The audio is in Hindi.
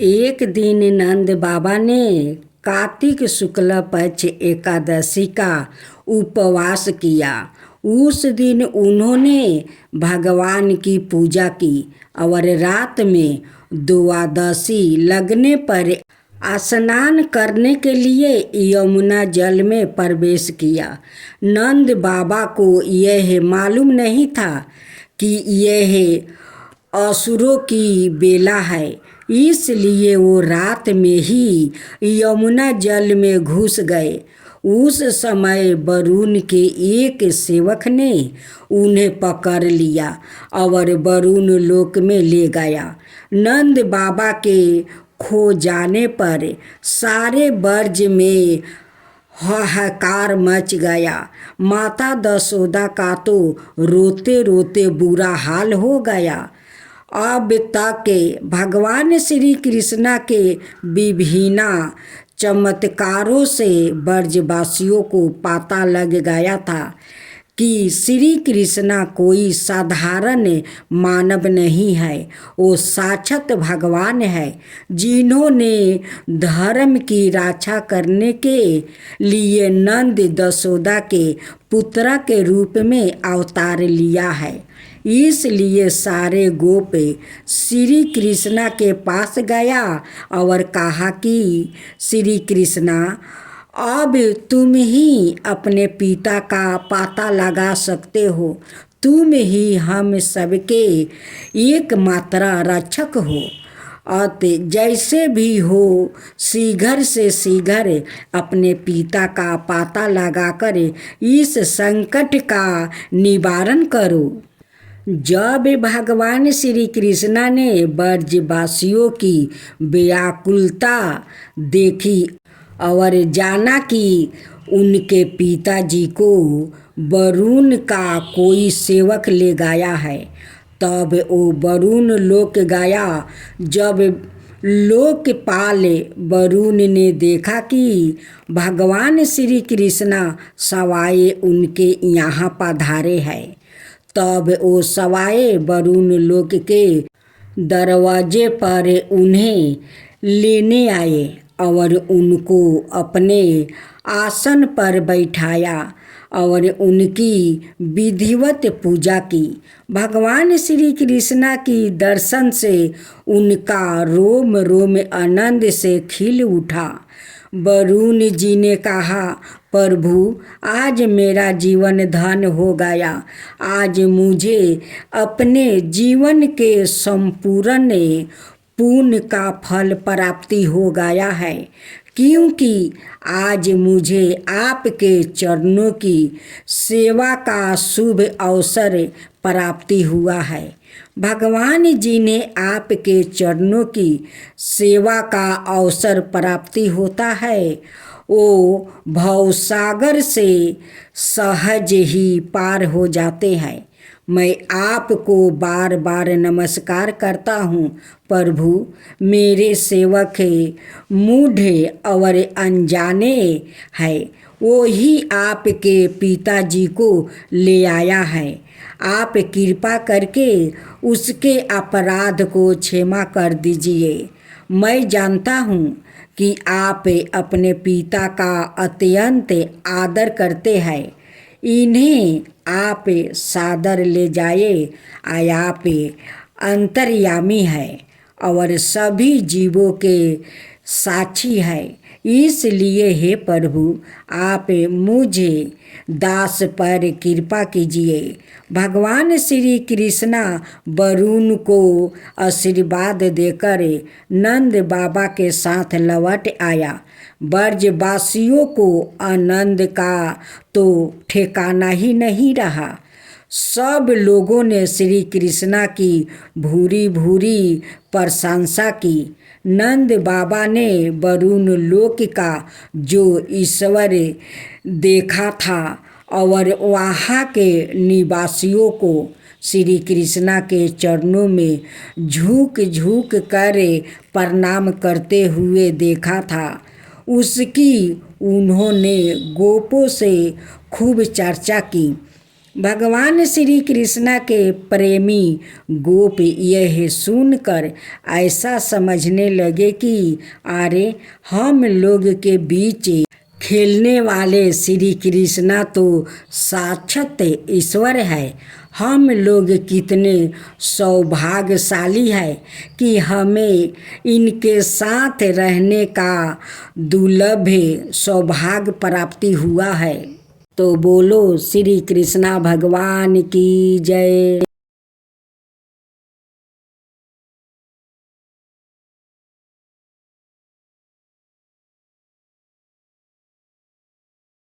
एक दिन नंद बाबा ने कार्तिक शुक्ल पक्ष एकादशी का उपवास किया। उस दिन उन्होंने भगवान की पूजा की और रात में द्वादशी लगने पर स्नान करने के लिए यमुना जल में प्रवेश किया। नंद बाबा को यह मालूम नहीं था कि यह असुरों की बेला है, इसलिए वो रात में ही यमुना जल में घुस गए। उस समय वरुण के एक सेवक ने उन्हें पकड़ लिया और वरुण लोक में ले गया। नंद बाबा के खो जाने पर सारे ब्रज में हाहाकार मच गया। माता दशोदा का तो रोते रोते बुरा हाल हो गया। अब तक भगवान श्री कृष्ण के विभिन्न चमत्कारों से ब्रजवासियों को पता लग गया था कि श्री कृष्ण कोई साधारण मानव नहीं है, वो साक्षात भगवान है जिन्होंने धर्म की रक्षा करने के लिए नंद दशोदा के पुत्र के रूप में अवतार लिया है। इसलिए सारे गोप श्री कृष्ण के पास गया और कहा कि श्री कृष्ण, अब तुम ही अपने पिता का पता लगा सकते हो। तुम ही हम सबके एकमात्र रक्षक हो। अतः जैसे भी हो शीघ्र से शीघ्र अपने पिता का पता लगाकर इस संकट का निवारण करो। जब भगवान श्री कृष्ण ने ब्रजवासियों की व्याकुलता देखी और जाना कि उनके पिताजी को वरुण का कोई सेवक ले गया है, तब वो वरुण लोक गया। जब लोकपाल वरुण ने देखा कि भगवान श्री कृष्ण सवाए उनके यहाँ पधारे हैं, तब वो सवाए वरुण लोक के दरवाजे पर उन्हें लेने आए और उनको अपने आसन पर बैठाया और उनकी विधिवत पूजा की। भगवान श्री कृष्ण की दर्शन से उनका रोम रोम आनंद से खिल उठा। वरुण जी ने कहा, प्रभु, आज मेरा जीवन धन हो गया। आज मुझे अपने जीवन के संपूर्ण पुण्य का फल प्राप्ति हो गया है, क्योंकि आज मुझे आपके चरणों की सेवा का शुभ अवसर प्राप्ति हुआ है। भगवान जी ने आपके चरणों की सेवा का अवसर प्राप्ति होता है, वो भवसागर से सहज ही पार हो जाते हैं। मैं आपको बार बार नमस्कार करता हूँ प्रभु। मेरे सेवक मूढ़े और अनजाने हैं, वो ही आपके पिताजी को ले आया है। आप कृपा करके उसके अपराध को क्षमा कर दीजिए। मैं जानता हूँ कि आप अपने पिता का अत्यंत आदर करते हैं। इन्हें आप सादर ले जाए। आप अंतर्यामी है और सभी जीवों के साक्षी है। इसलिए हे प्रभु, आप मुझे दास पर कृपा कीजिए। भगवान श्री कृष्ण वरुण को आशीर्वाद देकर नंद बाबा के साथ लौट आया। ब्रजवासियों को आनंद का तो ठिकाना ही नहीं रहा। सब लोगों ने श्री कृष्ण की भूरी भूरी प्रशंसा की। नंद बाबा ने वरुण लोक का जो ईश्वर देखा था और वहाँ के निवासियों को श्री कृष्ण के चरणों में झुक झुक कर प्रणाम करते हुए देखा था, उसकी उन्होंने गोपों से खूब चर्चा की। भगवान श्री कृष्ण के प्रेमी गोप यह सुनकर ऐसा समझने लगे कि अरे हम लोग के बीच खेलने वाले श्री कृष्ण तो साक्षात ईश्वर है। हम लोग कितने सौभाग्यशाली है कि हमें इनके साथ रहने का दुर्लभ सौभाग्य प्राप्ति हुआ है। तो बोलो श्री कृष्णा भगवान की जय।